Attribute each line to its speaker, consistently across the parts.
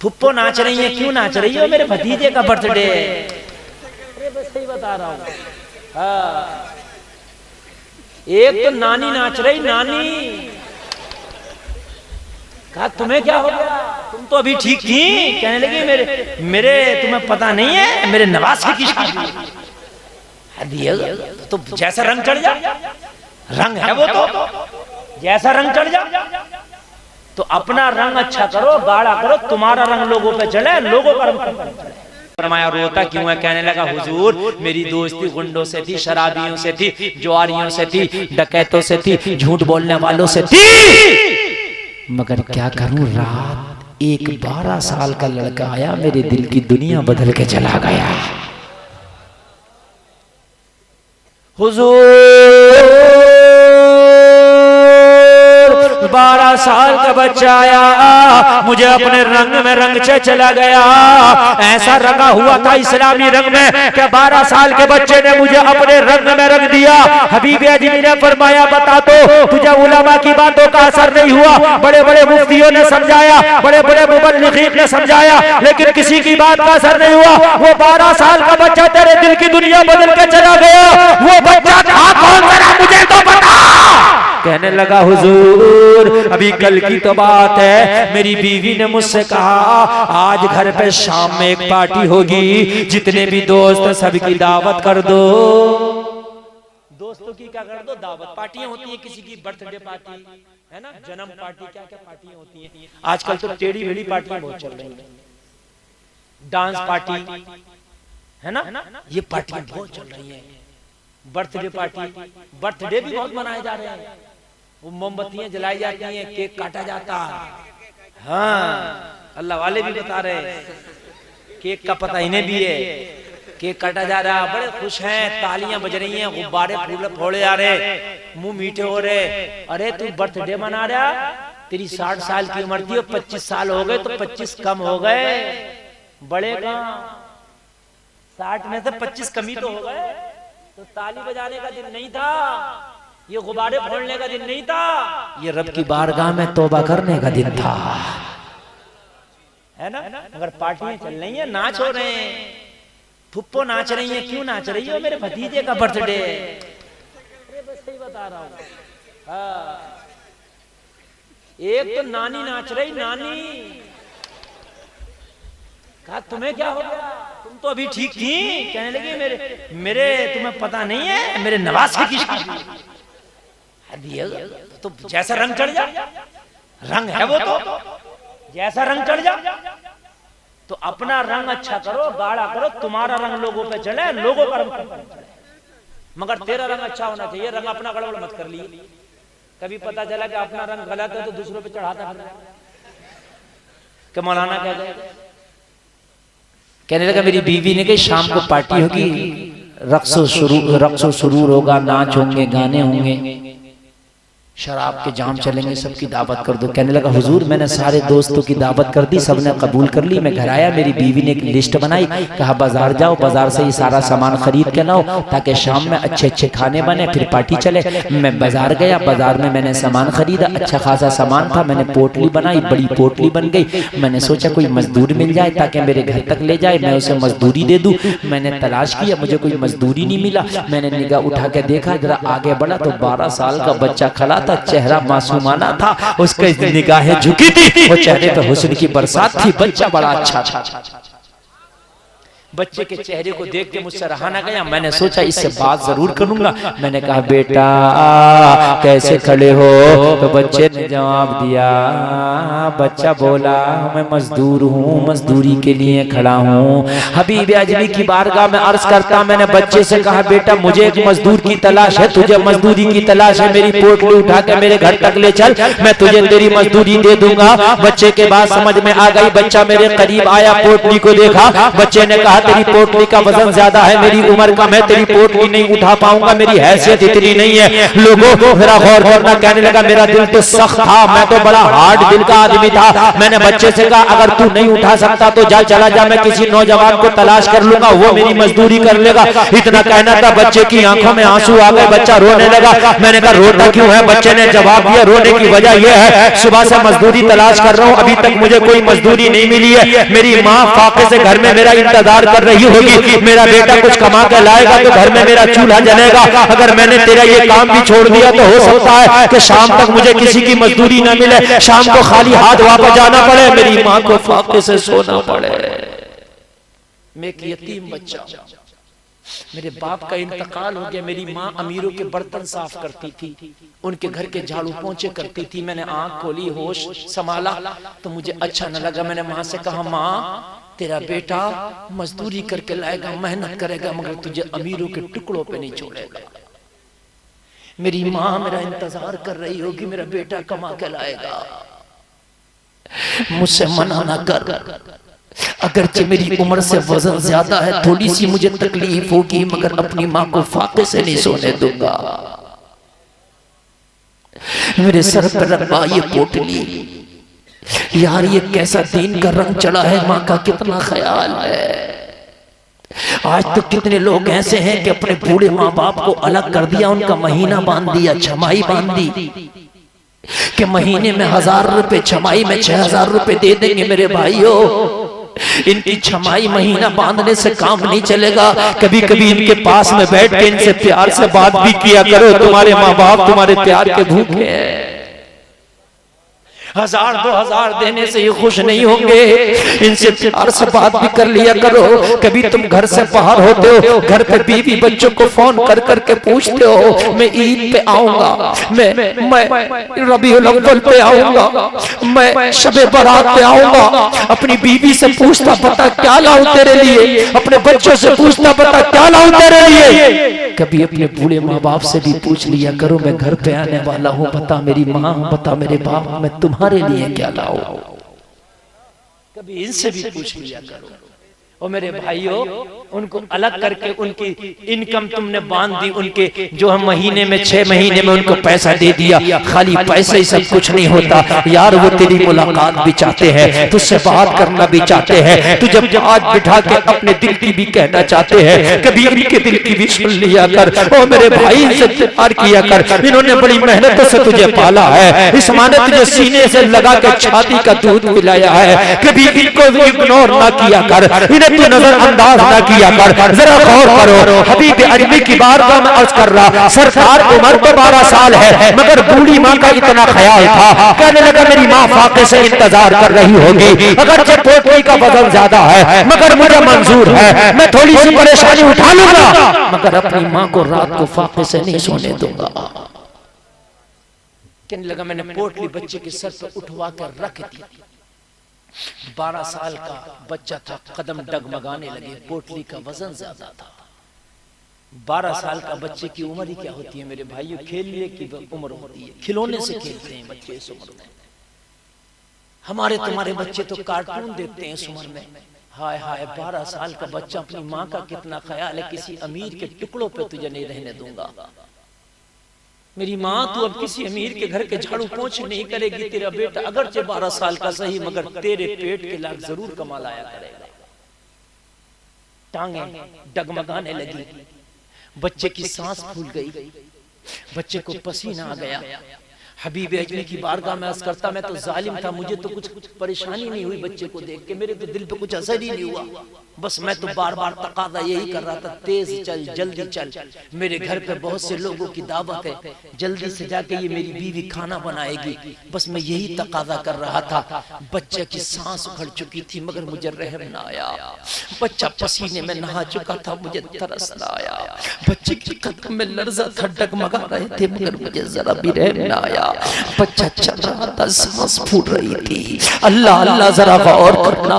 Speaker 1: फुप्पो नाच रही है, क्यों नाच रही हो? मेरे भतीजे का बर्थडे। अरे बस सही बता रहा हूँ। हाँ, एक तो नानी नाच रही, नानी। कहा तुम्हें क्या हो गया, तुम तो अभी ठीक थी। कहने लगी मेरे तुम्हें पता नहीं है, मेरे नवासे की शादी। तो जैसा रंग चढ़ जा, रंग है वो तो, जैसा रंग चढ़ जा। तो अपना रंग अच्छा करो, गाढ़ा करो, तुम्हारा रंग लोगों पे चले, लोगों का रंग चले। फरमाया रोता क्यों है? कहने लगा हुजूर मेरी दोस्ती गुंडों से थी, शराबियों से थी, जुआरियों से थी, डकैतों से थी, झूठ बोलने वालों से थी, मगर क्या करूं, रात एक 12 साल का लड़का आया, मेरे दिल की दुनिया बदल के चला गया। हुजूर 12 साल का बच्चा आया, मुझे अपने रंग में रंग से चला गया। ऐसा रंगा हुआ था इस्लामी रंग में कि 12 साल के बच्चे ने मुझे अपने रंग में रंग दिया। हबीब अजमी ने फरमाया बता तो तुझे उलमा की बातों का असर नहीं हुआ? बड़े बड़े मुफ्तियों ने समझाया, बड़े बड़े मुबल्लिगीन ने समझाया, लेकिन किसी की बात का असर नहीं हुआ। वो 12 साल का बच्चा तेरे दिल की दुनिया बदल के चला गया। वो बच्चा था कौन, जरा मुझे तो बता। कहने लगा हुजूर अभी कल की तो बात है, मेरी बीवी ने मुझसे कहा आज घर पे शाम में एक पार्टी होगी, जितने भी दोस्त सबकी दावत कर दो। दोस्तों की क्या कर दो? दावत। पार्टियां होती हैं, किसी की बर्थडे पार्टी है ना, जन्म पार्टी, क्या क्या पार्टियां होती हैं। आजकल तो टेढ़ी मेढ़ी पार्टियां बहुत चल रही हैं, डांस पार्टी है ना, ये पार्टियां बहुत चल रही हैं। बर्थडे पार्टी, बर्थडे भी बहुत मनाए जा रहे हैं, वो मोमबत्तियां जलाई जाती हैं, केक काटा जाता है। हाँ, अल्लाह वाले भी बता रहे हैं, केक का पता इन्हें भी है, केक काटा जा रहा, बड़े खुश हैं, तालियां बज रही हैं, गुब्बारे फूल फोड़े जा रहे, मुंह मीठे हो रहे। अरे तू बर्थडे मना रहा, तेरी 60 साल की उम्र थी और 25 साल हो गए, तो 25 कम हो गए, बड़े का 60 में से 25 कमी तो हो गए। तो ताली बजाने का दिन नहीं था, ये गुब्बारे फोड़ने का दिन नहीं था, ये रब की बारगाह में तौबा करने का दिन था, है ना। मगर पार्टियां चल रही हैं, नाच हो रहे हैं, फुप्पो नाच रही हैं, क्यों नाच रही हो? मेरे भतीजे का बर्थडे। अरे बस सही बता रहा हूँ। हाँ, एक तो नानी नाच रही, नानी। कहा तुम्हें क्या हो गया, तुम तो अभी ठीक थी। कहने लगी मेरे तुम्हें पता नहीं है, मेरे नवासे की शादी। तो जैसा रंग चढ़ जा, रंग है वो तो, जैसा रंग चढ़ जा। तो अपना रंग अच्छा करो, गाढ़ा करो, तुम्हारा रंग लोगों पे चले, लोगों का रंग चले। मगर तेरा रंग अच्छा होना चाहिए, रंग अपना गड़बड़ मत कर लिए। कभी पता चला कि अपना रंग गलत है तो दूसरों पे चढ़ाता क्या मौलाना कह गए। कहने लगा मेरी बीवी ने कही शाम को पार्टी होगी, रक्सो सुरूर होगा, नाच होंगे, गाने होंगे, शराब के जाम चलेंगे, सबकी दावत कर दो। कहने लगा हुजूर मैंने सारे दोस्तों की दावत कर दी, सबने कबूल कर ली। मैं घर आया, मेरी बीवी ने एक लिस्ट बनाई, कहा बाजार जाओ, बाजार से ये सारा सामान खरीद के लाओ ताकि शाम में अच्छे अच्छे खाने बने, फिर पार्टी चले। मैं बाजार गया, बाजार में मैंने सामान खरीदा, अच्छा खासा सामान था, मैंने पोटली बनाई, बड़ी पोटली बन गई। मैंने सोचा कोई मजदूर मिल जाए ताकि मेरे घर तक ले जाए, मैं उसे मजदूरी दे दूं। मैंने तलाश किया, मुझे कोई मजदूरी नहीं मिला। मैंने निगाह उठा के देखा, जरा आगे बढ़ा तो 12 साल का बच्चा खड़ा था, चेहरा मासूमाना था, उसकी निगाहें झुकी थी, वो चेहरे पे हुस्न की बरसात थी, बच्चा बड़ा अच्छा था। बच्चे के चेहरे को देख के मुझसे रहा ना गया, मैंने सोचा इससे बात जरूर करूंगा। मैंने कहा बेटा कैसे खड़े हो? तो बच्चे ने जवाब दिया, बच्चा बोला मैं मजदूर हूँ, मजदूरी के लिए खड़ा हूँ। हबीब अजमी की बारगाह में अर्ज करता, मैंने बच्चे से कहा बेटा मुझे एक मजदूर की तलाश है, तुझे मजदूरी की तलाश है, मेरी पोटली उठा के मेरे घर तक ले चल, मैं तुझे तेरी मजदूरी दे दूंगा। बच्चे के बाद समझ में आ गई, बच्चा मेरे करीब आया, पोटली को देखा, बच्चे ने कहा तेरी पोटली का वजन ज्यादा है, मेरी उम्र कम है, तेरी पोटली नहीं उठा पाऊंगा, मेरी हैसियत इतनी नहीं है। लोगों मेरा गौर करना, कहने लगा मेरा दिल तो सख्त था, मैं तो बड़ा हार्ड दिल का आदमी था। मैंने बच्चे से कहा अगर तू नहीं उठा सकता तो जा, चला जा, मैं किसी नौजवान को तलाश कर लूंगा, वो मेरी मजदूरी कर लेगा। इतना कहना था, बच्चे की आंखों में आंसू आ गए, बच्चा रोने लगा। मैंने कहा रोता क्यों है? बच्चे ने जवाब दिया, रोने की वजह यह है सुबह से मजदूरी तलाश कर रहा हूं, अभी तक मुझे कोई मजदूरी नहीं मिली है। मेरी माँ फाके से घर में मेरा इंतजार कर रही होगी, मेरा बेटा कुछ कमा कर लाएगा तो घर में मेरा चूल्हा जलेगा। अगर मैंने तेरा ये काम भी छोड़ दिया तो हो सकता है कि शाम तक मुझे किसी की मजदूरी न मिले, शाम को खाली हाथ वापस जाना पड़े, मेरी माँ को फाके से सोना पड़े। मैं एक यतीम बच्चा, मेरे बाप का इंतकाल हो गया। मेरी माँ अमीरों के बर्तन साफ करती थी, उनके घर के झाड़ू पोंछे करती थी। मैंने आंख खोली, होश संभाला तो मुझे अच्छा न लगा। मैंने माँ से कहा, माँ तेरा बेटा मजदूरी करके लाएगा, मेहनत करेगा, मगर तुझे अमीरों के टुकड़ों पे नहीं छोड़ेगा। मेरी माँ मेरा इंतजार कर रही होगी, मेरा बेटा कमा के लाएगा। मुझसे मना ना कर, अगरचे मेरी उम्र से वजन ज्यादा है, थोड़ी सी मुझे तकलीफ होगी, मगर अपनी माँ को फाके से नहीं सोने दूंगा। मेरे सर पर रखा ये पोटली, यार ये कैसा दीन का रंग चढ़ा है, माँ का कितना ख्याल है। आज तो कितने लोग ऐसे हैं कि अपने बूढ़े माँ बाप को अलग कर दिया, उनका महीना बांध दिया, छमाई बांध दी कि महीने में 1000 रुपए, छमाई में 6000 रुपए दे देंगे। मेरे भाइयों, इनकी छमाई महीना बांधने से काम नहीं चलेगा। कभी कभी इनके पास में बैठ के इनसे प्यार से बात भी किया करो, तुम्हारे माँ बाप तुम्हारे प्यार के भूखे हैं। 1000 2000 देने से ये खुश नहीं होंगे, इनसे प्यार से बात भी कर लिया करो। कभी तुम घर से बाहर होते हो, घर पे बीवी बच्चों को फोन कर करके पूछते हो, मैं ईद पे आऊंगा, मैं रबीउल अव्वल पे आऊंगा, मैं शबे बारात पे आऊंगा। अपनी बीवी से पूछता पता क्या लाऊं तेरे लिए, अपने बच्चों से पूछता पता क्या लाऊं तेरे लिए। कभी अपने बूढ़े माँ बाप से भी पूछ लिया करो, मैं घर पे आने वाला हूँ, बता मेरी माँ, बता मेरे बाप, मैं तुम्हारे लिए क्या लाऊं। कभी इनसे भी पूछ लिया करो। और मेरे भाइयों, उनको अलग करके उनकी इनकम तुमने बांध दी, उनके जो हम महीने में 6 महीने में उनको पैसा दे दिया। खाली पैसे ही सब कुछ नहीं होता यार, वो तेरी मुलाकात भी चाहते हैं, तुझसे बात करना भी चाहते हैं, तू जब आज बिठा के अपने दिल की भी कहना चाहते हैं, कभी उनके दिल की भी सुन लिया कर। ओ मेरे भाई, इनसे प्यार किया कर, इन्होंने बड़ी मेहनत से तुझे पाला है, इस माँ ने तुझे सीने से लगा के छाती का दूध पिलाया है, कभी इनको इग्नोर ना किया कर, इन्हें तू नजरअंदाज ना किया कर। जरा गौर करो, हबीब अजमी की बारगाह में अर्ज कर रहा, सरकार उम्र तो 12 साल है, मगर बूढ़ी माँ का इतना ख्याल था। कहने लगा मेरी माँ फाके से इंतजार कर रही होगी, अगरचे पोटली का वजन ज्यादा है, मगर मुझे मंजूर है, मैं थोड़ी सी परेशानी उठा लूंगा, मगर अपनी माँ को रात को फाके से नहीं सोने दूंगा। कहने लगा मैंने पोटली बच्चे के सर पर उठवा कर रख दी। 12 साल का बच्चा था, कदम डगमगाने लगे, पोटली का वजन ज्यादा था। 12 साल का बच्चे की उम्र ही क्या होती है मेरे भाइयों, खेलने की उम्र होती है, खिलौने से खेलते हैं बच्चे इस उम्र में। हमारे तुम्हारे बच्चे तो कार्टून देखते हैं इस उम्र में। हाय हाय, 12 साल का बच्चा, अपनी माँ का कितना ख्याल है, किसी अमीर के टुकड़ों पे तुझे नहीं रहने दूंगा। मेरी माँ, तू अब किसी अमीर के घर के झाड़ू पोंछे नहीं करेगी, तेरा बेटा अगरचे 12 साल का सही, मगर तेरे पेट के लाख जरूर कमा लाया करेगा। टांगे डगमगाने लगी, बच्चे की सांस फूल गई, बच्चे को पसीना आ गया। हबीब अजमी की बारगाह में अर्ज करता, मैं तो जालिम था, मुझे तो कुछ परेशानी नहीं हुई बच्चे को देख के, मेरे तो दिल पे कुछ असर ही नहीं हुआ, बस मैं तो बार बार तकादा यही कर रहा था, तेज चल, जल्दी चल, मेरे घर पे बहुत से लोगों की दावत है, जल्दी से जाके ये मेरी बीवी खाना बनाएगी, बस मैं यही तकादा कर रहा था। बच्चे की सांस उखड़ चुकी थी, मगर मुझे रहम ना आया। बच्चा पसीने में नहा चुका था, मुझे तरस ना आया। बच्चे के कदम में लर्जा था, डगमगा रहे थे, मगर मुझे जरा भी रहम ना आया। बच्चा चल रहा था, सांस फूल रही थी। अल्लाह अल्लाह जरा गौर करना।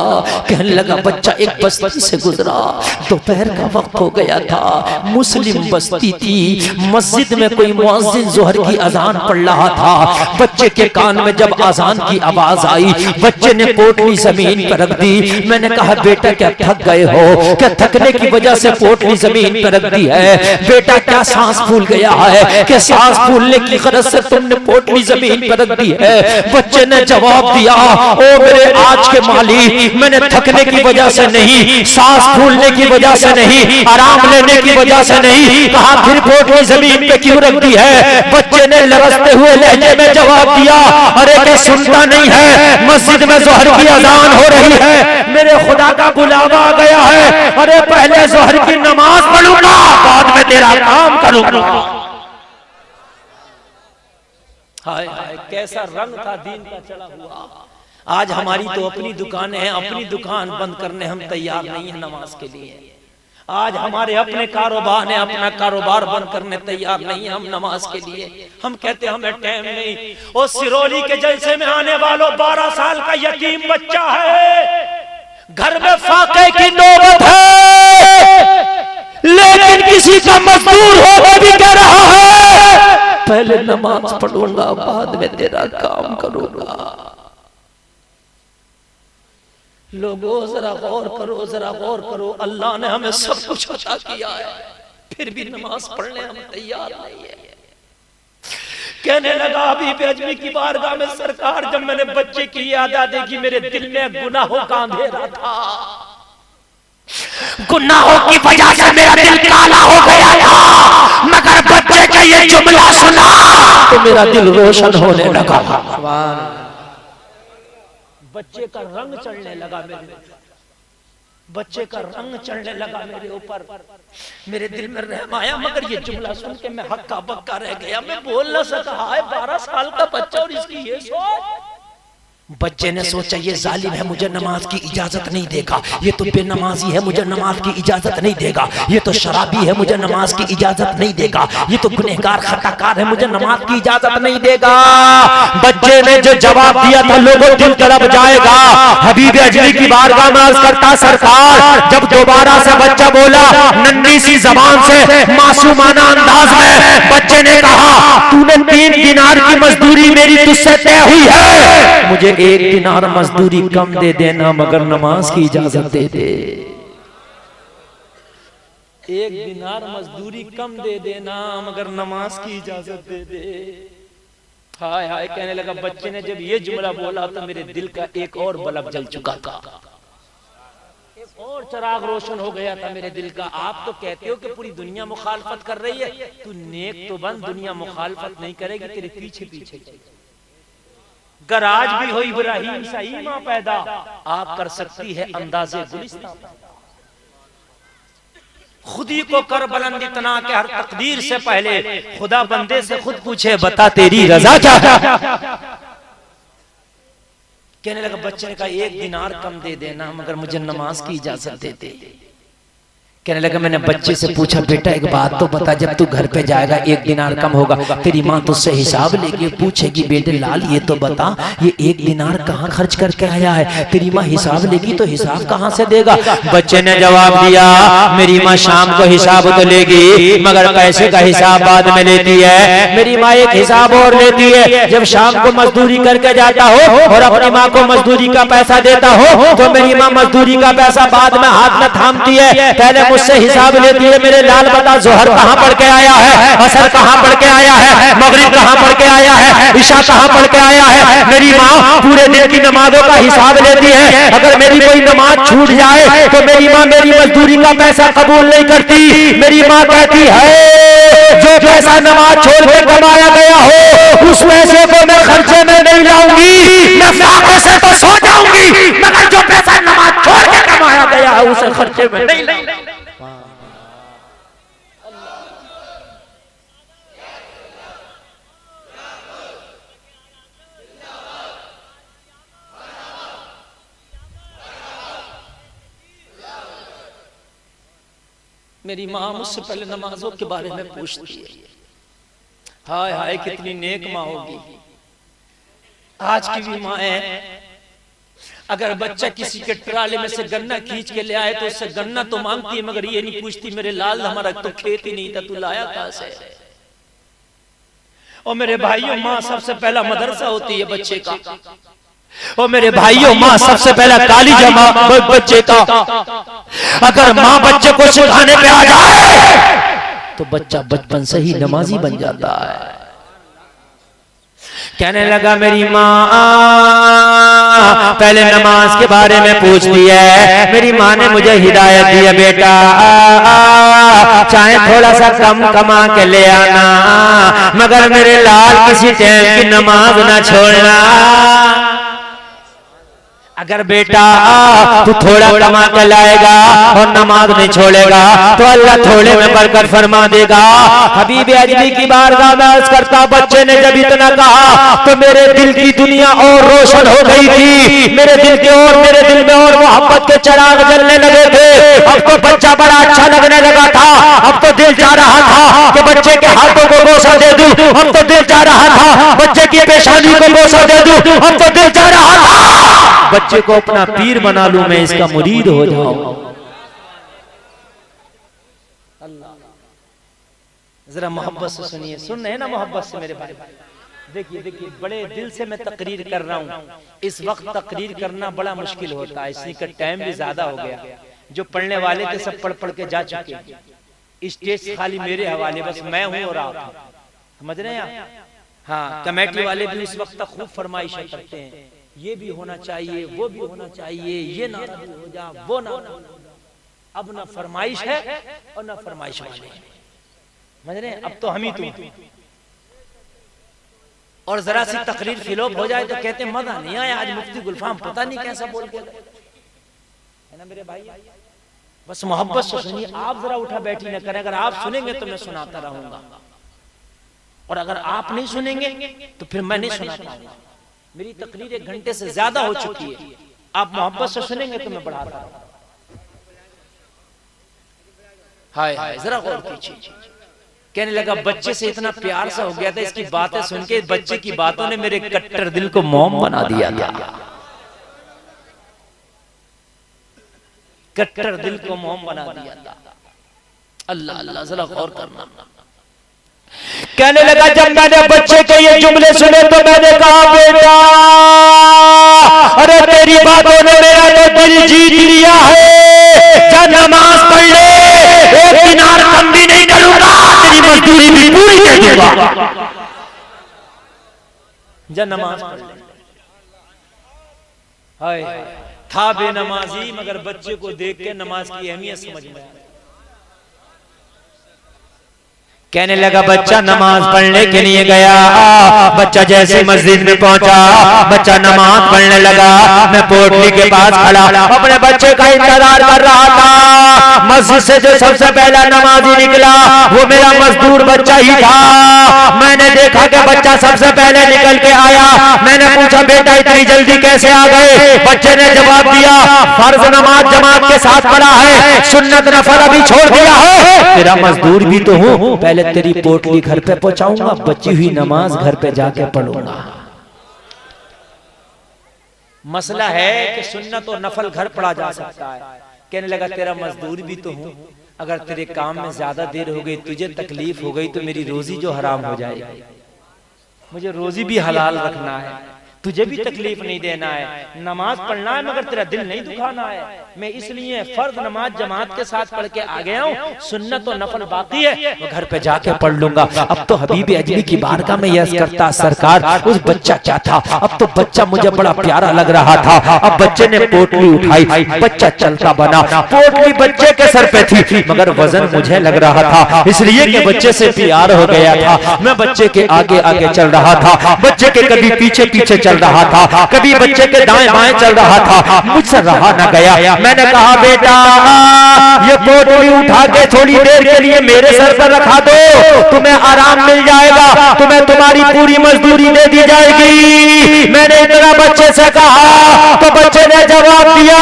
Speaker 1: कहने लगा बच्चा एक बस्ती से गुजरा, दोपहर का वक्त हो गया था, मुस्लिम बस्ती थी, मस्जिद में कोई मुअज्जिन जोहर की अजान पढ़ रहा था। बच्चे के कान में जब अजान की आवाज आई, बच्चे ने पोटली जमीन पर रख दी। मैंने कहा बेटा क्या थक गए हो? क्या थकने की वजह से पोटली जमीन पर रख दी है? बेटा क्या सांस फूल गया है? क्या सांस फूलने की गरज से तुमने पोटली जमीन पर रख दी है? बच्चे ने जवाब दिया, ओ मेरे आज के मालिक, मैंने थकने की वजह से नहीं, सांस फूलने की वजह से नहीं, आराम लेने की वजह से नहीं। कहा फिर पोटली जमीन पे क्यों रख दी है? बच्चे ने लरजते हुए लहजे में जवाब दिया, अरे क्या सुनता नहीं है, मस्जिद में जोहर की अजान हो रही है, मेरे खुदा का बुलावा आ गया है। अरे पहले जोहर की नमाज पढ़ूंगा, बाद में तेरा काम करूंगा। हाय हाय कैसा रंग था दीन का चढ़ा हुआ। आज हमारी तो अपनी दुकानें हैं, अपनी दुकान बंद करने हम तैयार नहीं है नमाज के लिए। आज हमारे अपने कारोबार है, अपना कारोबार बंद करने तैयार नहीं है हम नमाज के लिए। हम कहते हमें टाइम नहीं। और सिरोली के जलसे में आने वालों 12 साल का यतीम बच्चा है, घर में फाके की नौबत है, लेकिन किसी का मजदूर होकर भी कह रहा है पहले नमाज पढ़ूंगा बाद में तेरा काम करूंगा। लोगों जरा गौर करो, जरा गौर करो। अल्लाह ने हमें सब कुछ अता किया है, फिर भी नमाज पढ़ने हम तैयार नहीं है। कहने लगा अभी भी अजमी की बारगाह में सरकार, जब मैंने बच्चे की याद आ देखी मेरे दिल में गुनाहों का अंधेरा था, गुनाहों की वजह से मेरा दिल काला हो गया था, मगर बच्चे का ये जुमला सुना तो मेरा दिल रोशन होने लगा। बच्चे का रंग चढ़ने लगा मेरे, बच्चे का रंग चढ़ने लगा मेरे ऊपर, मेरे दिल में रहम आया। मगर ये जुमला सुन के मैं हक्का बक्का रह गया, मैं बोल न सका। है 12 साल का बच्चा और इसकी ये सोच। बच्चे ने सोचा ये जालिम है, मुझे नमाज की इजाजत नहीं देगा, ये तो बेनमाजी है, मुझे नमाज की इजाजत नहीं देगा, ये तो शराबी है, मुझे नमाज की इजाजत नहीं देगा, ये तो गुनहगार खताकार है, मुझे नमाज की इजाजत नहीं देगा। बच्चे ने जो जवाब दिया था लोगों दिल तड़प जाएगा। हबीब अजमी की बारगाह में अर्ज करता सरकार, जब दोबारा से बच्चा बोला नन्ही सी जबान से मासूमाना अंदाज में, बच्चे ने कहा तूने 3 दिनार की मजदूरी मेरी तुझसे तय हुई है, मुझे 1 दिनार मजदूरी कम दे देना मगर नमाज की इजाजत दे दे। 1 दिनार मजदूरी कम दे देना मगर नमाज की इजाजत दे दे। हाय हाय कहने लगा। बच्चे ने जब ये जुमला बोला तो मेरे दिल का एक और बल्ब जल चुका था, एक और चिराग रोशन हो गया था मेरे दिल का। आप तो कहते हो कि पूरी दुनिया मुखालफत कर रही है, तू नेक तो बन, दुनिया मुखालफत नहीं करेगी, तेरे पीछे पीछे गराज भी हो इब्राहिम सा ईमा पैदा, आप कर सकती है अंदाजे गुलिस्तां। खुदी को कर बुलंद इतना कि हर तकदीर से पहले खुदा बंदे से खुद पूछे बता तेरी रजा क्या। कहने लगा बच्चे ने कहा 1 दिनार कम दे देना मगर मुझे नमाज की इजाजत दे दे। कहने लगा मैंने बच्चे से पूछा बेटा एक बात तो बता, जब तू घर पे जाएगा 1 दिनार कम होगा, तेरी माँ तुझसे हिसाब लेके पूछेगी बेटे लाल ये तो बता ये 1 दिनार कहाँ खर्च करके आया है, तेरी माँ हिसाब लेगी तो हिसाब कहाँ से देगा। बच्चे ने जवाब दिया मेरी माँ शाम को हिसाब तो लेगी मगर पैसे का हिसाब बाद में लेती है। मेरी माँ एक हिसाब और लेती है, जब शाम को मजदूरी करके जाता हो और अपनी माँ को मजदूरी का पैसा देता हो तो मेरी माँ मजदूरी का पैसा बाद में हाथ में थामती है, पहले मुझसे हिसाब लेती है मेरे लाल बता जोहर कहाँ पढ़ के आया है, असर कहाँ पढ़ के आया है, मगरिब कहाँ पढ़ के आया है, इशा कहाँ पढ़ के आया है। मेरी माँ पूरे दिन की नमाजों का हिसाब लेती है, अगर मेरी कोई नमाज छूट जाए तो मेरी माँ मेरी मजदूरी का पैसा कबूल नहीं करती। मेरी माँ कहती है जो पैसा नमाज छोड़ के कमाया गया हो उस पैसे को मैं खर्चे में नहीं लाऊंगी, मैं फाके से तो सो जाऊंगी मगर जो पैसा नमाज छोड़ के कमाया गया है उसे खर्चे में नहीं लाऊंगी। मेरी माँ मुझसे पहले नमाजों के बारे में पूछती है, हाय हाय कितनी नेक माँ होगी। आज की भी माँ है, अगर बच्चा किसी के ट्राले में से गन्ना खींच के ले आए तो उससे गन्ना तो मांगती है, मगर ये नहीं पूछती मेरे लाल हमारा तो खेत ही नहीं था, तू लाया कहां से। और मेरे भाइयों, माँ सबसे पहला मदरसा होती है बच्चे का। और मेरे भाइयों, माँ सबसे पहला काली जमा बच्चे का। अगर माँ बच्चे को सिखाने पे आ जाए तो बच्चा बचपन से ही नमाजी बन जाता है। कहने लगा मेरी माँ पहले नमाज के बारे में पूछती है। मेरी माँ ने मुझे हिदायत दी है, बेटा चाहे थोड़ा सा कम कमा के ले आना, मगर मेरे लाल किसी टाइम की नमाज ना छोड़ना। अगर बेटा तू थोड़ा कमा कर लाएगा और नमाज नहीं छोड़ेगा तो अल्लाह थोड़े में बरकत फरमा देगा। हबीब अजमी की बारगाह में अर्ज करता, बच्चे ने जब इतना कहा तो मेरे दिल की दुनिया और रोशन हो गई थी। मेरे दिल में और मोहब्बत के चिराग जलने लगे थे। अब तो बच्चा बड़ा अच्छा लगने लगा था। अब तो दिल चाह रहा था कि बच्चे के हाथों को बोसा दे दूं। अब तो दिल चाह रहा था बच्चे की पेशानी को बोसा दे दूं। अब तो दिल चाह रहा था बच्चे को अपना पीर बना लूं, मैं इसका मुरीद हो जाऊं। जरा मोहब्बत से सुनिए, सुन रहे ना मोहब्बत से मेरे भाई। देखिए देखिए, बड़े दिल से मैं तकरीर कर रहा हूं। इस वक्त तकरीर करना बड़ा मुश्किल होता है, इसलिए का टाइम भी ज्यादा हो गया। जो पढ़ने वाले थे सब पढ़ पढ़ के जा चुके। स्टेज खाली मेरे हवाले, बस मैं हूं और आप, समझ रहे हैं। हाँ, कमेटी वाले भी इस वक्त खूब फरमाइश करते हैं, ये भी होना चाहिए, वो भी होना चाहिए, ये नारा भी हो जा, वो नारा। अब ना फरमाइश है और ना फरमाइश वाले, समझ रहे हैं। अब तो हम ही तुम, और जरा सी तकरीर फिलोप हो जाए तो कहते मजा नहीं आया आज मुफ्ती गुलफाम पता नहीं कैसा बोल के, है ना मेरे भाई। बस मोहब्बत से सुनिए, आप जरा उठा बैठी न करें। अगर आप सुनेंगे तो मैं सुनाता रहूंगा, और अगर आप नहीं सुनेंगे तो फिर मैं नहीं सुना पाऊंगा। मेरी तकरीर 1 घंटे से ज्यादा हो चुकी है, आप मोहब्बत से सुनेंगे तो मैं बढ़ाता रहूंगा। हाय हाय, जरा गौर कीजिए। कहने लगा बच्चे से इतना प्यार सा हो गया था, इसकी बातें सुन के बच्चे की बातों ने मेरे कट्टर दिल को मोम बना दिया था। कट्टर दिल को मोम बना दिया था। अल्लाह अल्लाह, जरा गौर करना। कहने लगा जब मैंने बच्चे के ये जुमले सुने तो मैंने कहा बेटा, अरे तेरी बातों ने मेरा तो दिल जीत लिया है। जब नमाज पढ़ ले, एक दिनार कम भी नहीं करूंगा, तेरी मजदूरी भी पूरी कर दूंगा। जब नमाज पढ़ ले। हाय, था बेनमाजी मगर बच्चे को देख के नमाज की अहमियत समझ में आई। कहने लगा बच्चा नमाज पढ़ने के लिए गया। बच्चा जैसे मस्जिद में पहुंचा, बच्चा नमाज पढ़ने लगा। मैं पोटली के पास खड़ा अपने बच्चे का इंतजार कर रहा था। मस्जिद से जो सबसे पहला नमाजी निकला वो मेरा मजदूर बच्चा ही था। मैंने देखा कि बच्चा सबसे पहले निकल के आया। मैंने पूछा बेटा इतनी जल्दी कैसे आ गए? बच्चे ने जवाब दिया फर्ज नमाज जमात के साथ पढ़ा है, सुन्नत नफल अभी छोड़ दिया है। तेरा मजदूर भी तो हूँ, पहले तेरी पोटली घर पे पहुंचाऊंगा, बची हुई नमाज घर पे जाके पढ़ूंगा। मसला है कि सुन्नत और नफल घर पढ़ा जा सकता है। कहने लगा तेरा मजदूर भी तो हूं, अगर तेरे काम में ज्यादा देर हो गई, तुझे तकलीफ हो गई तो मेरी रोजी जो हराम हो जाएगी। मुझे रोजी भी हलाल रखना है, तुझे भी तकलीफ नहीं देना है। नमाज पढ़ना है मगर तेरा दिल नहीं दुखाना है। मैं इसलिए फर्ज नमाज जमात के साथ पढ़ के आ गया हूँ, सुन्नत और नफल बाकी है, वो घर पे जाके पढ़ लूंगा। अब तो हबीब अजमी की बारगाह में यह करता सरकार उस बच्चा क्या था। अब तो बच्चा मुझे बड़ा प्यारा लग रहा था। अब बच्चे ने पोटली उठाई, बच्चा चलता बना। पोटली बच्चे के सर पे थी मगर वजन मुझे लग रहा था, इसलिए कि बच्चे से प्यार हो गया था। मैं बच्चे के आगे आगे चल रहा था, बच्चे के कभी पीछे पीछे चल रहा था, कभी बच्चे के दाएं बाएं चल रहा था। मुझसे रहा न गया। मैंने कहा बेटा ये पोटली उठा के थोड़ी देर के लिए मेरे सर पर रखा दो, तुम्हें आराम मिल जाएगा, तुम्हें तुम्हारी पूरी मजदूरी दे दी जाएगी। मैंने इतना बच्चे से कहा तो बच्चे ने जवाब दिया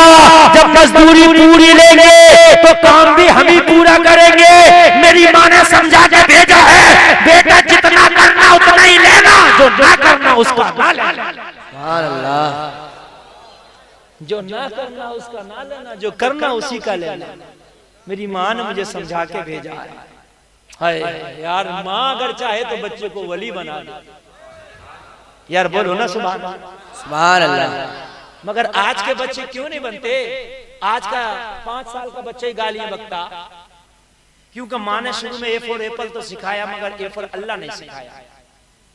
Speaker 1: जब मजदूरी पूरी लेंगे तो काम भी हम ही पूरा करेंगे। मेरी माँ ने समझा के भेजा है बेटा जितना करना जो ना करना उसका ना लेना।
Speaker 2: सुभान अल्लाह।
Speaker 1: जो ना करना उसका ना लेना, जो करना उसी का लेना। मेरी माँ ने मुझे समझा के भेजा है। हाय यार, माँ अगर चाहे तो बच्चे को वली बना दे। यार बोलो ना सुभान
Speaker 2: सुभान अल्लाह।
Speaker 1: मगर आज के बच्चे क्यों नहीं बनते? आज का 5 साल का बच्चा ही गालियां बकता, क्योंकि माँ ने शुरू में ए फॉर एप्पल तो सिखाया, मगर ए फॉर अल्लाह नहीं सिखाया,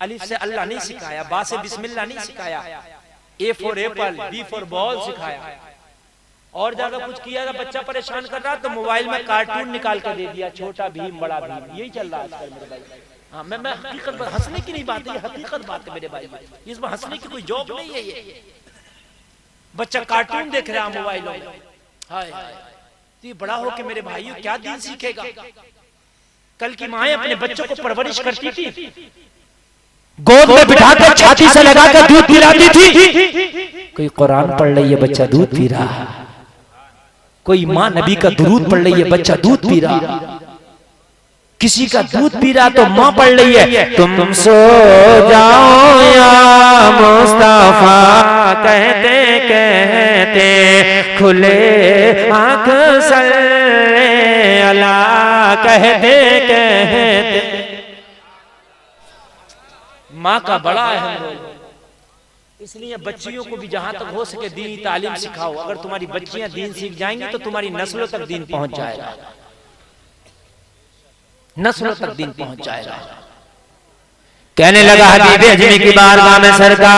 Speaker 1: अलिफ से अल्लाह नहीं सिखाया, बा से बिस्मिल्लाह नहीं सिखाया, A for apple, B for ball सिखाया। और ज्यादा कुछ किया था, बच्चा परेशान कर रहा तो मोबाइल में कार्टून निकाल कर दे दिया, छोटा भीम बड़ा भीम, यही चल रहा है आजकल मेरे भाई। हाँ, मैं हकीकत, हंसने की नहीं बात है, ये हकीकत बात है मेरे भाई, इसमें हंसने की कोई जॉब नहीं है। ये बच्चा कार्टून देख रहा है मोबाइलों में। हाय, तो ये बड़ा हो के मेरे भाइयों क्या दीन सीखेगा? कल की माएं अपने बच्चों को परवरिश करती थी,
Speaker 3: गोद में बिठाकर छाती से लगाकर दूध पिलाती थी।
Speaker 1: कोई कुरान पढ़ रही है, बच्चा दूध पी रहा है। कोई माँ नबी का दुरूद पढ़ रही है, बच्चा दूध पी रहा है। किसी का दूध पी रहा तो माँ पढ़ रही है, तुम सो जाओ या मुस्तफा, कहते कहते खुले आंख सल्ले अला, कहते कहते। माँ का बड़ा अहम रोल, इसलिए बच्चियों को भी जहां तक हो सके दीनी तालीम सिखाओ। अगर तुम्हारी बच्चियां दीन सीख जाएंगी तो तुम्हारी नस्लों तक दीन पहुंच जाएगा, नस्लों तक दीन पहुंच जाएगा।
Speaker 3: कहने लगा हबीब अजमी की बारगाह में सरकार,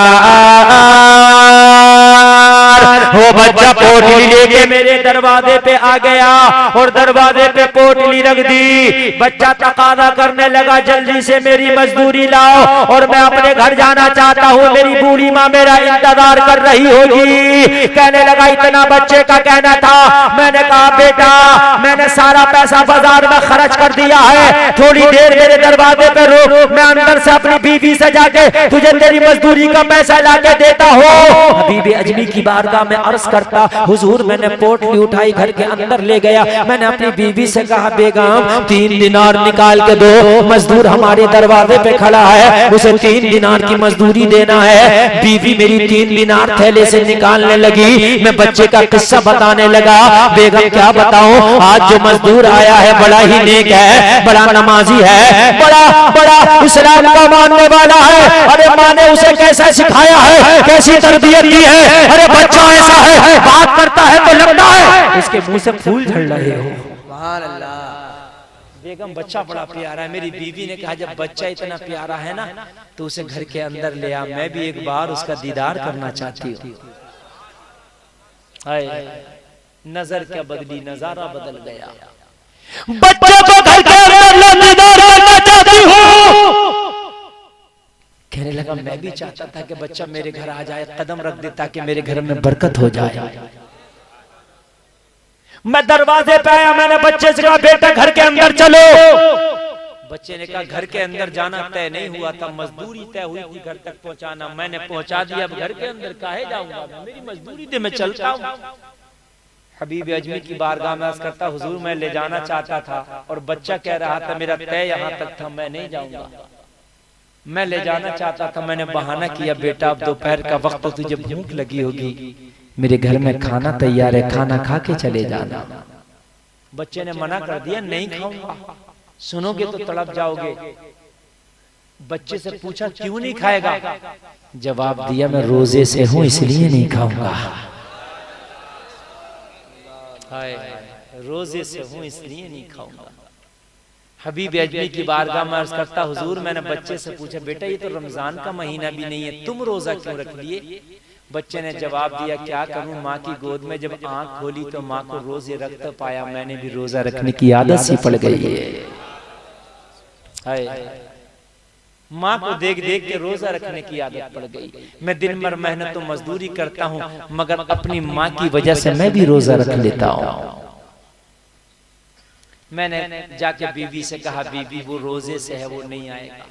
Speaker 3: वो बच्चा पोटली लेके मेरे दरवाजे पे आ गया और दरवाजे पे पोटली रख दी। बच्चा तकादा करने लगा, जल्दी से मेरी मजदूरी लाओ और मैं अपने घर जाना चाहता हूँ, मेरी बूढ़ी माँ मेरा इंतजार कर रही होगी। कहने लगा, इतना बच्चे का कहना था। मैंने कहा, बेटा मैंने सारा पैसा बाजार में खर्च कर दिया है, थोड़ी देर मेरे दरवाजे पे रुक, मैं अंदर से अपनी बीवी से जाके तुझे तेरी मजदूरी का पैसा लाके देता हूँ। हबीब अजमी की बारगाह में अर्ज करता, हुजूर मैंने पोटली उठाई, घर के अंदर ले गया, मैंने अपनी बीवी से कहा, बेगम 3 दिनार निकाल के दो, मजदूर हमारे दरवाजे पे खड़ा है, उसे 3 दिनार की मजदूरी देना है। बीवी मेरी 3 दिनार थैले से निकालने लगी। मैं बच्चे का किस्सा बताने लगा, बेगम क्या बताऊं, आज जो मजदूर आया है बड़ा ही नेक है, बड़ा नमाजी है, बड़ा बड़ा इस्लाम का मानने वाला है। अरे माँ ने उसे कैसा सिखाया है, कैसी तरबियत दी है। अरे बच्चा ऐसा है, बात करता है तो लगता है उसके मुंह से फूल झड़ रहे हो।
Speaker 2: सुभान अल्लाह।
Speaker 1: बेगम बच्चा बड़ा प्यारा है। मेरी बीवी ने कहा, जब बच्चा इतना प्यारा है ना तो उसे घर के अंदर ले आ, मैं भी एक बार उसका दीदार करना चाहती हूँ। नजर क्या बदली, नजारा बदल गया।
Speaker 3: बच्चे को घर के अंदर दीदार करना चाहती हूँ।
Speaker 1: कहने लगा, मैं भी चाहता था कि बच्चा मेरे घर आ जाए, कदम रख दे ताकि मेरे घर में बरकत हो जाए।
Speaker 3: मैं दरवाजे पे आया, मैंने बच्चे से कहा, बेटा घर के अंदर चलो।
Speaker 1: बच्चे ने कहा, घर के अंदर जाना तय नहीं हुआ था, मजदूरी तय हुई थी घर तक पहुंचाना, मैंने पहुंचा दिया, अब घर के अंदर काहे जाऊंगा, मेरी मजदूरी दे, मैं चलता हूं। हबीब अजमी की बारगाह में अर्ज करता, हुजूर मैं ले जाना चाहता था और बच्चा कह रहा था मेरा तय यहाँ तक था, मैं नहीं जाऊंगा, मैं ले जाना चाहता था। मैंने बहाना किया, बेटा अब दोपहर का वक्त, तुझे भूख लगी होगी, मेरे घर में खाना तैयार है, खाना खा के चले जाना। बच्चे ने मना कर दिया, नहीं खाऊंगा, सुनोगे तो तड़प जाओगे। बच्चे से पूछा, क्यों नहीं खाएगा? जवाब दिया, मैं रोजे से हूं इसलिए नहीं खाऊंगा। रोजे से हूं इसलिए नहीं खाऊंगा। हबीब अजमी की बारगाह में अर्ज करता, हुजूर मैंने बच्चे से पूछा, बेटा ये तो रमजान का महीना भी नहीं है, तुम रोजा क्यों रख लिए? बच्चे ने जवाब दिया, क्या करूं, माँ की गोद में जब आंख खोली तो माँ को रोजे रख तो पाया, मैंने भी रोजा रखने की आदत सी पड़ गई है। माँ को देख देख के रोजा रखने की आदत पड़ गई। मैं दिन भर मेहनत तो मजदूरी करता हूँ, मगर अपनी माँ की वजह से मैं भी रोजा रख लेता हूँ। मैंने जाके बीवी से कहा, बीवी वो रोजे से है, वो नहीं आएगा।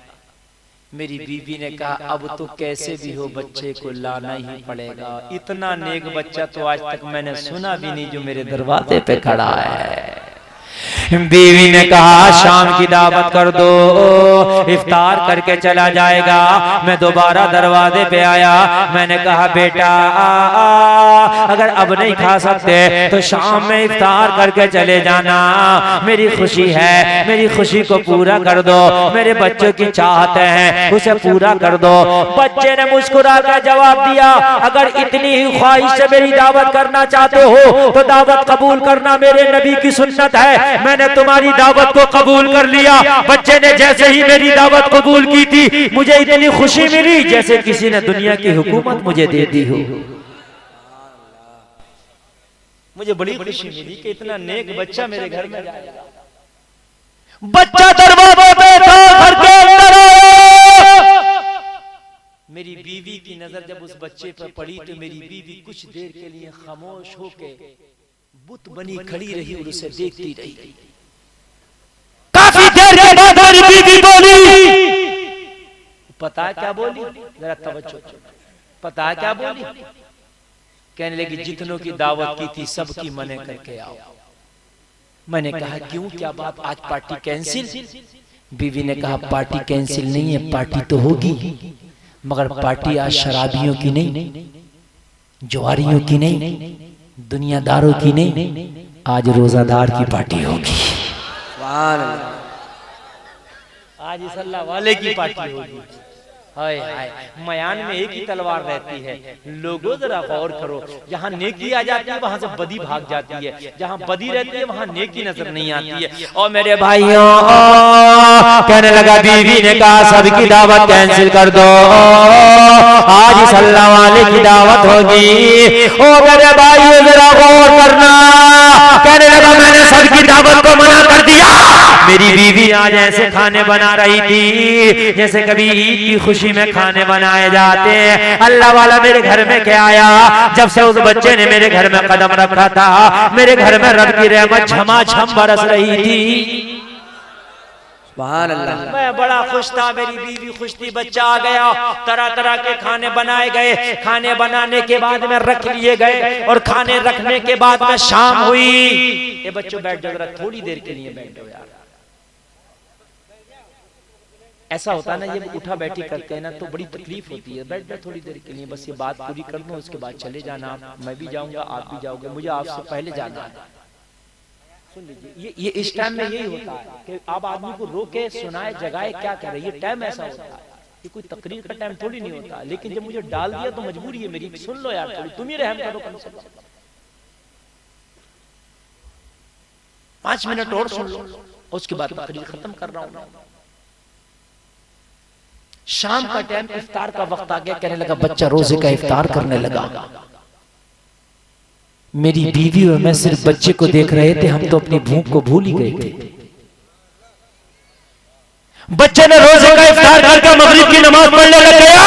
Speaker 1: मेरी बीवी ने कहा, अब तो कैसे भी हो बच्चे को लाना ही पड़ेगा, इतना नेक बच्चा तो आज तक मैंने सुना भी नहीं जो मेरे दरवाजे पे खड़ा है।
Speaker 3: बीवी ने कहा शाम की दावत कर दो, इफ्तार करके चला जाएगा। मैं दोबारा दरवाजे पे आया, मैंने कहा बेटा अगर अब नहीं खा सकते तो शाम में इफ्तार करके चले जाना, मेरी खुशी है, मेरी खुशी को पूरा कर दो, मेरे बच्चों की चाहते हैं उसे पूरा कर दो। बच्चे ने मुस्कुरा कर जवाब दिया, अगर इतनी ही ख्वाहिश से मेरी दावत करना चाहते हो तो दावत कबूल करना, मेरे नबी की सुन्नत है, मैंने तुम्हारी दावत को कबूल कर लिया। बच्चे ने जैसे ही मेरी दावत कबूल की थी, मुझे इतनी खुशी मिली जैसे किसी ने दुनिया की हुकूमत मुझे दे दी हो। मुझे बड़ी खुशी मिली कि इतना नेक बच्चा मेरे घर में जाएगा। बच्चा दरवाजे पे था, घर के अंदर आया। मेरी बीवी की नजर जब उस बच्चे पर पड़ी तो मेरी बीवी कुछ देर के लिए खामोश होके बुत बनी खड़ी रही और उसे देखती रही। काफी देर के बाद मेरी बीवी बोली, पता क्या बोली, जरा तवज्जो, पता क्या बोली? कहने लगी जितनों की दावत की थी सबकी मने करके आओ। मैंने कहा क्यों, क्या बात, आज पार्टी कैंसिल? बीवी ने कहा पार्टी कैंसिल नहीं है, पार्टी तो होगी, मगर पार्टी आज शराबियों की नहीं, जुआरियों की नहीं, दुनियादारों की नहीं, आज रोजादार की पार्टी होगी। आज इस अल्लाह वाले की पार्टी होगी। हाय हाय, मयान में एक ही तलवार रहती है। लोगों जरा गौर करो, जहाँ नेकी आ जाती है वहां से बदी भाग जाती है, जहाँ बदी रहती है वहां नेकी नजर नहीं आती है। और मेरे भाइयों, कहने लगा बीवी ने कहा सबकी दावत कैंसिल कर दो, आज इस अल्लाह वाले की दावत होगी। ओ मेरे भाइयों जरा गौर करना, कहने लगा मैंने सबकी दावत को मना कर दिया। मेरी बीवी आज ऐसे खाने बना रही थी जैसे कभी ईद की खुशी में खाने बनाए जाते हैं। अल्लाह वाला मेरे घर में क्या आया, जब से उस बच्चे ने मेरे घर में कदम रखा था, मेरे घर में रब की रहमत झमाझम बरस रही थी।
Speaker 2: सुभान अल्लाह।
Speaker 3: मैं बड़ा खुश था, मेरी बीवी खुश थी, बच्चा आ गया, तरह तरह के खाने बनाए गए, खाने बनाने के बाद में रख लिए गए और खाने रखने के बाद में शाम हुई। ये बच्चों बैठ जाओ, जरा थोड़ी देर के लिए बैठ जाओ यार। ऐसा होता है ना, ये उठा बैठी करते हैं ना तो बड़ी तकलीफ होती है। बैठ जाओ थोड़ी देर के लिए, बस ये बात पूरी कर लो, उसके बाद चले जाना। मैं भी जाऊंगा, आप भी जाओगे, मुझे आपसे पहले जाना है। सुन लीजिए, ये इस टाइम में यही होता है कि आप आदमी को रोके, सुनाए, जगाए, क्या करे, ये टाइम ऐसा होता है। ये कोई तकरीर का टाइम थोड़ी नहीं होता, लेकिन जब मुझे डाल दिया तो मजबूरी है मेरी, सुन लो यार, थोड़ी तुम ही रहम करो कम से कम। 5 मिनट और सुन लो, उसके बाद तकरीर खत्म कर रहा हूं। शाम का टाइम, इफ्तार का वक्त आ गया। कहने लगा बच्चा रोजे का इफ्तार करने लगा। मेरी बीवी और मैं सिर्फ बच्चे को देख रहे थे, हम तो अपनी भूख को भूल ही गए थे। बच्चे ने रोजे का इफ्तार करके मगरिब की नमाज पढ़ने लग गया।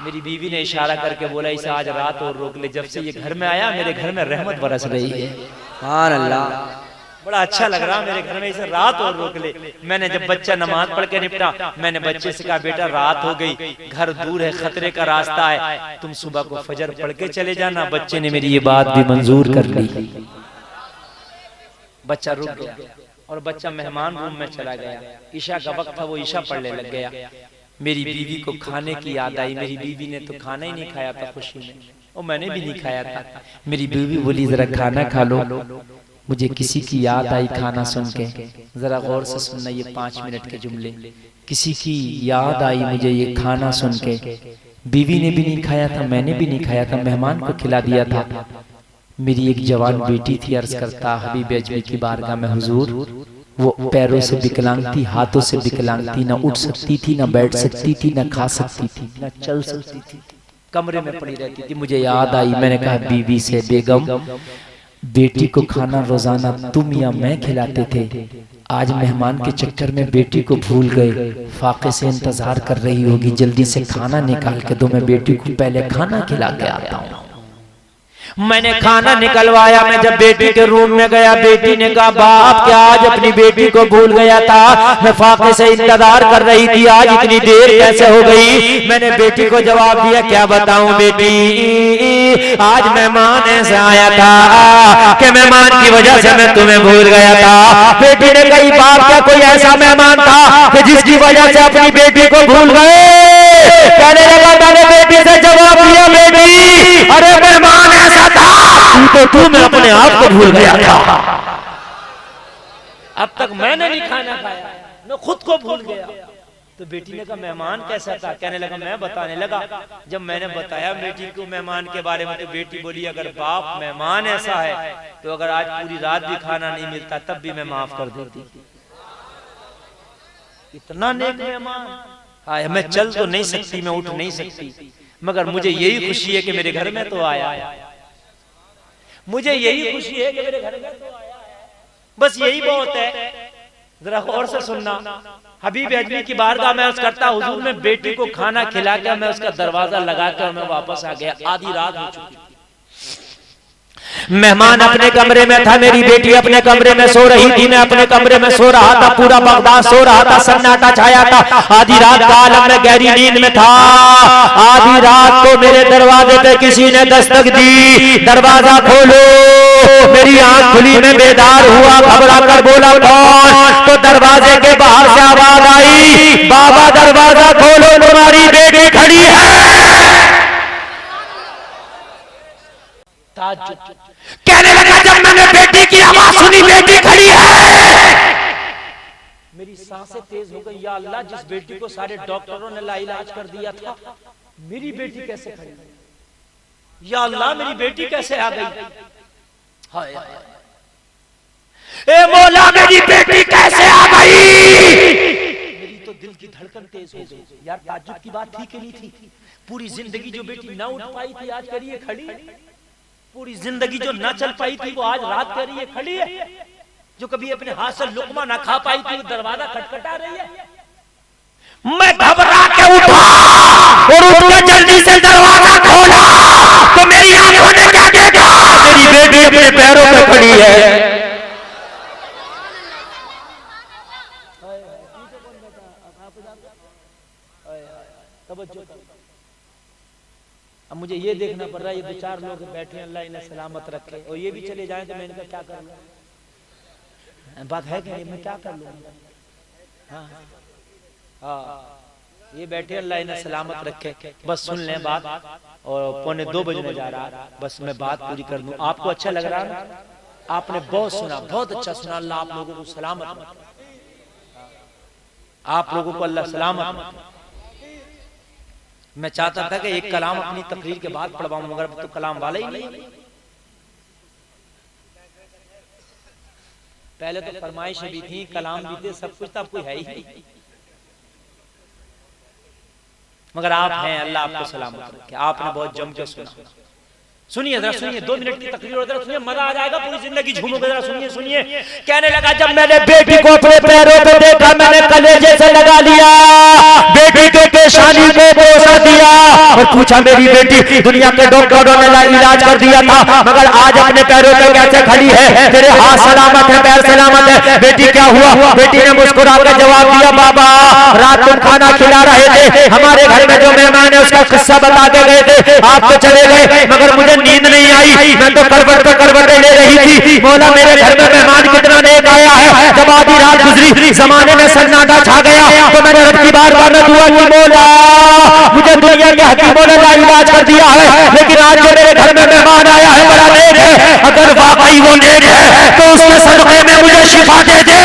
Speaker 3: मेरी बीवी ने इशारा करके बोला इसे आज रात और रोक ले। जब से ये घर में आया मेरे घर में रहमत बरस रही है।
Speaker 2: सुभान अल्लाह।
Speaker 3: बड़ा अच्छा लग रहा मेरे घर में, इसे रात और रोक ले। मैंने जब बच्चा नमाज पढ़ के निपटा, मैंने बच्चे से कहा बेटा रात हो गई, घर दूर है, खतरे का रास्ता है, तुम सुबह को फजर पढ़ के चले जाना। बच्चे ने मेरी ये बात भी मंजूर कर ली। बच्चा रुक गया और बच्चा मेहमान रूम में चला गया। ईशा का वक्त था, वो ईशा पढ़ने लग गया। मेरी बीवी को खाने की याद आई। मेरी बीवी ने तो खाना ही नहीं खाया था खुशी में, और मैंने भी नहीं खाया था। मेरी बीवी बोली जरा खाना खा लो। मुझे किसी की याद आई खाना सुन के। जरा गौर से सुनना ये 5 मिनट के जुमले। किसी की याद आई मुझे ये खाना सुन के। बीवी ने भी नहीं खाया था, मैंने भी नहीं खाया था, मेहमान को खिला दिया था। मेरी एक जवान बेटी थी, अर्ज करता हबीब अजमी की बारगाह में हुजूर, वो पैरों से विकलांग थी, हाथों से विकलांग थी, ना उठ सकती थी, ना बैठ सकती थी, ना खा सकती थी, ना चल सकती थी, कमरे में पड़ी रहती थी। मुझे याद आई, मैंने कहा बीवी से बेगम बेटी को खाना रोजाना तुम या मैं खिलाते थे, आज मेहमान के चक्कर में बेटी को भूल गए, फाके से इंतजार कर रही होगी, जल्दी से खाना निकाल के दो, मैं बेटी को पहले खाना खिला के आता हूँ। मैंने खाना निकलवाया। मैं जब बेटी के रूम में गया, बेटी ने कहा बाप क्या आज अपनी बेटी को भूल गया था, मैं फाके से इंतजार कर रही थी, आज इतनी देर कैसे हो गई। मैंने बेटी को जवाब दिया क्या बताऊं बेटी, आज मेहमान ऐसे आया था, के मेहमान की वजह से मैं तुम्हें भूल गया था। बेटी ने कही बाप का कोई ऐसा मेहमान था कि जिसकी वजह से अपनी बेटी को भूल गए? कहने लगा मैंने बेटी से जवाब दिया, बेटी अरे मेहमान ऐसा था तू मैं अपने आप को भूल गया था। अब तक मैंने नहीं खाना खाया, मैं खुद को भूल गया। तो बेटी ने कहा मेहमान कैसा था? कहने लगा मैं बताने लगा। जब मैंने बताया बेटी को मेहमान के बारे में तो बेटी बोली अगर बाप मेहमान ऐसा है तो अगर आज पूरी रात भी खाना नहीं मिलता तब भी मैं माफ कर देती। इतना नेक मेहमान। हाँ मैं चल तो नहीं सकती, मैं उठ नहीं सकती, मगर मुझे यही खुशी है कि मेरे घर में तो आया। मुझे यही खुशी है कि मेरे घर में तो आया, बस यही बहुत है। जरा गौर से सुनना, हबीब अजमी की बारगाह में अर्ज करता हुजूर में बेटी को खाना खिला कर मैं उसका दरवाजा लगाकर मैं वापस आ गया। आधी रात हो चुकी थी। मेहमान अपने कमरे में था, मेरी बेटी अपने कमरे में सो रही थी, मैं अपने कमरे में सो रहा था, पूरा बगदाद सो रहा था, सन्नाटा छाया था। आधी रात का आलम में गहरी नींद में था। आधी रात को मेरे दरवाजे पे किसी ने दस्तक दी, दरवाजा खोलो। मेरी आंख खुली, मैं बेदार हुआ, घबरा कर बोला कौन? तो दरवाजे के बाहर से आवाज आई, बाबा दरवाजा खोलो तुम्हारी बेटी खड़ी है। कहने लगा जब मैंने बेटी की आवाज सुनी बेटी खड़ी है, मेरी सांसें तेज हो गई। या अल्लाह, जिस बेटी को सारे डॉक्टरों ने लाइलाज कर दिया था, मेरी बेटी कैसे खड़ी है? या अल्लाह, मेरी बेटी कैसे आ गई? हाय ए मौला, मेरी बेटी कैसे आ गई? मेरी तो दिल की धड़कन तेज हो गई। यार ताज्जुब की बात थी कि नहीं थी? पूरी जिंदगी जो बेटी ना उठ पाई थी आज करिए खड़ी है। पूरी जिंदगी जो ना चल पाई थी वो आज रात कह रही है खड़ी है। जो कभी अपने हाथ से लुकमा ना खा पाई थी वो दरवाजा खटखटा रही है। मैं घबरा के उठा और उठकर जल्दी से दरवाजा खोला तो मेरी आंखों ने क्या देखा? मेरी बेटी अपने पैरों पे खड़ी है। अब मुझे ये देखना पड़ रहा है, ये दो चार लोग बैठे हैं, अल्लाह इन्हें सलामत रखे, और ये भी चले जाएं तो मैं इनका क्या कर लूं? बात है कि नहीं? मैं क्या कर लूं? हाँ हाँ, ये बैठे, अल्लाह इन्हें सलामत रखे। बस सुन लें बात, और 1:45 बजने जा रहा है, बस मैं बात पूरी कर दूं। आपको अच्छा लग रहा है? आपने बहुत सुना, बहुत अच्छा सुना। अल्लाह आप लोगों को सलामत रखे, आप लोगों को अल्लाह सलामत। मैं चाहता था कि एक कलाम अपनी तकरीर के बाद पढ़वाऊं, मगर तो कलाम वाला ही नहीं। पहले तो फरमाइशें भी थी, कलाम भी थे, सब कुछ था, अब कोई है ही नहीं। मगर आप हैं, अल्लाह आपको सलामत रखे। आपने बहुत जम के सुना। सुनिए जरा, सुनिए, 2 मिनट की तकरीर और जरा सुनिए, मजा आ जाएगा, पूरी जिंदगी झूमोगे। जरा सुनिए सुनिए। कहने लगा जब मैंने बेटी को अपने पैरों पे देखा, मैंने कलेजे से लगा लिया, बेटी के पेशानी को बोसा दिया और पूछा मेरी बेटी, दुनिया के डॉक्टरों ने इलाज कर दिया था, मगर आज अपने पैरों पे कैसे खड़ी है? तेरे हाथ सलामत है, पैर सलामत है, बेटी क्या हुआ? बेटी ने मुस्कुरा कर जवाब दिया, बाबा रात तुम खाना खिला रहे थे, हमारे घर में जो मेहमान है उसका किस्सा बता के गए थे, आप तो चले गए, मगर मुझे नींद नहीं आई, मैं तो करवट पे करवटें ले रही थी। मौला मेरे घर में मेहमान कितना नेक आया है। जब आधी रात गुजरी, जमाने में सन्नाटा छा गया, तो मैंने रब की बारगाह में दुआ की, मौला मुझे दुनिया के हकीमों ने इलाज कर दिया है, लेकिन आज जो मेरे घर में मेहमान आया है बड़ा नेक है। अगर वाकई वो नेक है तो उसके सदक़े में मुझे शिफा दे दे।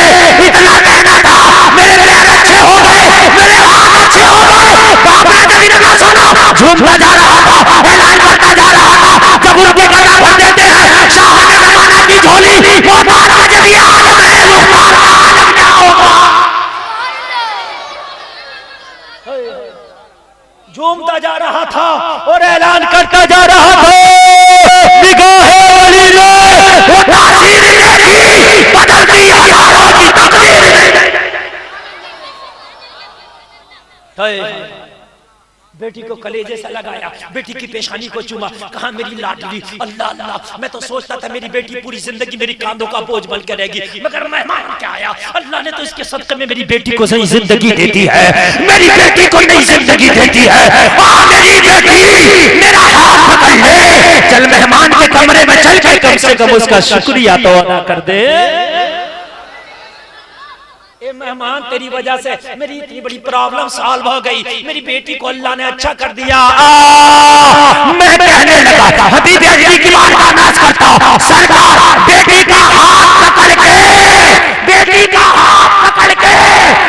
Speaker 3: इतना कहना था, मेरे पैर अच्छे हो गए, मेरे हाथ अच्छे हो गए। बाबा कभी ना सुनो, झूमता जा रहा था, ऐलान करता जा रहा था। जब उनके गला भर देते हैं शाह जमाना की झोली, वो बाबा जब ये आलम है, वो बाबा आलम क्या होगा? झूमता जा रहा था और ऐलान करता जा रहा था, निगाहे वली ने वो तासीर देखी, बदल दी हजारों की तकदीर। बेटी को कलेजे से लगाया, बेटी की पेशानी को चूमा, कहा मेरी लाडली। अल्लाह अल्लाह, मैं तो सोचता था मेरी बेटी पूरी जिंदगी मेरी कांधों का बोझ बन कर रहेगी, मगर मेहमान क्या आया, अल्लाह ने तो इसके सदक़े में मेरी बेटी को सही जिंदगी देती है, मेरी बेटी को नई जिंदगी देती है। मेरी बेटी मेरा हाथ कर ले, चल मेहमान के कमरे में चल के कम से कम उसका शुक्रिया तो अदा कर दे। ए मेहमान, तेरी वजह से मेरी इतनी बड़ी प्रॉब्लम सॉल्व हो गई, मेरी बेटी को अल्लाह ने अच्छा कर दिया। मैं कहने लगा हबीब अजमी की बात का नाश करता हूं, सरकार बेटी का हाथ पकड़ के, बेटी का हाथ पकड़ के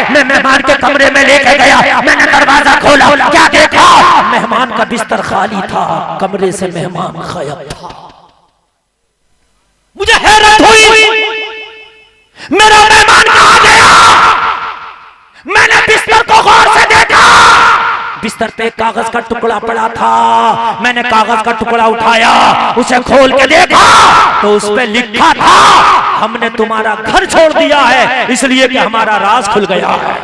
Speaker 3: मैं मेहमान के कमरे में लेके गया। मैंने दरवाजा खोला, क्या देखा? मेहमान का बिस्तर खाली था, कमरे से मेहमान गायब था। मुझे हैरत हुई, मेरा मेहमान कहां गया? मैंने बिस्तर को गौर से देखा, बिस्तर पे कागज का टुकड़ा पड़ा था। मैंने कागज का टुकड़ा उठाया, उसे खोल के देखा तो उस पे लिखा था, हमने तुम्हारा घर छोड़ दिया है इसलिए कि हमारा राज खुल गया है।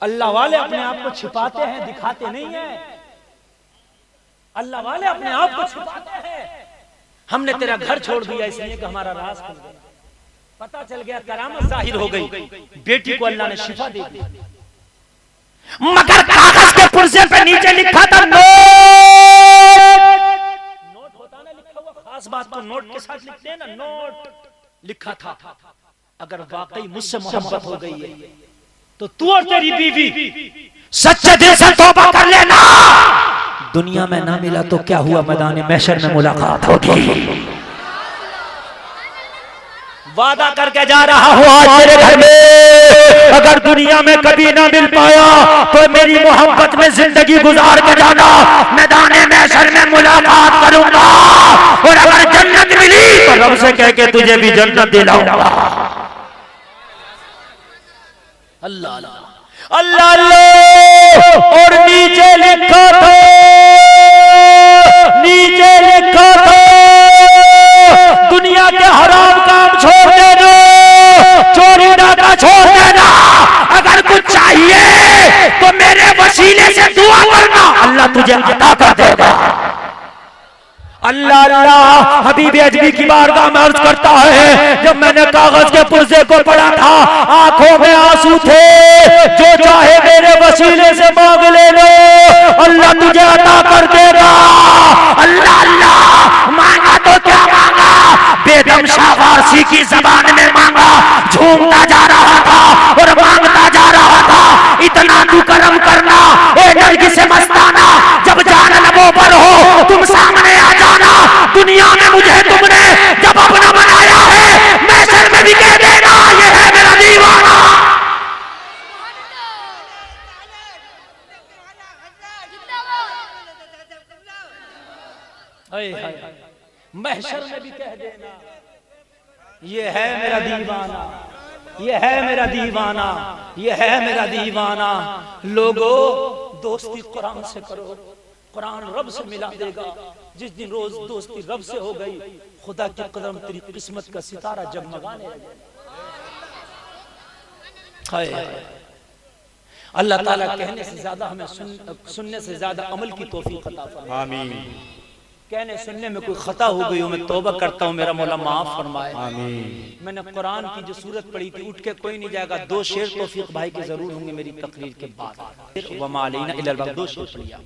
Speaker 3: अल्लाह वाले अपने आप को छिपाते हैं, दिखाते नहीं है। अल्लाह वाले अपने आप को छिपाते हैं। हमने तेरा घर छोड़ दिया इसलिए कि हमारा राज खुल गया। पता चल गया, करामत जाहिर हो गई, बेटी को अल्लाह ने शिफा दे दी। मगर कागज के पुर्जे पे नीचे लिखा था नोट। नोट होता ना लिखा हुआ, खास बात तो नोट के साथ लिखते हैं ना, नोट लिखा था, अगर वाकई मुझसे मोहब्बत हो गई है तो तू और तेरी बीवी सच्चे दिल से तौबा कर लेना। दुनिया में ना मिला तो क्या हुआ, मैदान महशर में मुलाकात होगी। वादा करके जा रहा हूं आज तेरे घर में, अगर दुनिया में कभी ना मिल पाया तो मेरी मोहब्बत में जिंदगी गुजार के जाना, मैदान महशर में मुलाकात करूंगा। और अगर जन्नत मिली तो रब से कह के तुझे भी जन्नत दिलाऊंगा। अल्लाह अल्लाह अल्लाह। और नीचे लिखा था, नीचे लिखा था, दुनिया के हराम काम छोड़ देना, चोरी डाका छोड़ देना, अगर कुछ चाहिए तो मेरे वसीले से दुआ करना, अल्लाह तुझे अता कर देगा। अल्लाह अल्लाह। हबीब अजमी की बारगाह में अर्ज करता है, जब मैंने कागज के पुर्जे को पढ़ा था आंखों में आंसू थे। जो चाहे मेरे वसीले से मांग ले लो, अल्लाह तुझे अता कर देगा। अल्लाह अल्लाह। मांगा तो क्या मांगा, बेदम शाह वारसी की जबान में मांगा, झूमता जा रहा था और मांगता जा रहा था। इतना तू करम करना ए नरगी से मस्ताना, जब जान लबों पर हो तुम सामने आ जाना। दुनिया में मुझे तुमने जब अपना बनाया है, महशर में भी कह देना ये है मेरा दीवाना। महशर में भी कह देना ये है मेरा दीवाना, ये है मेरा दीवाना, ये है मेरा दीवाना। लोगो दोस्ती कुरान से करो, कुरान रब से मिला देगा। जिस दिन रोज दोस्ती रब से हो गई, खुदा की कदम तेरी किस्मत का सितारा जगमगाने लगे। अल्लाह ताला कहने से ज्यादा हमें सुनने से ज्यादा अमल की तौफीक अता फरमाए। आमीन। कहने सुनने में कोई खता हो गई हो, मैं तौबा करता हूँ, मेरा मौला माफ फरमाए। आमीन। मैंने कुरान की जो सूरत पढ़ी थी, उठ के कोई नहीं जाएगा, 2 शेर तौफीक भाई के जरूर होंगे मेरी तकरीर के बाद। वमा अलैना इल्लल बलाग, 2 शेर पढ़िया।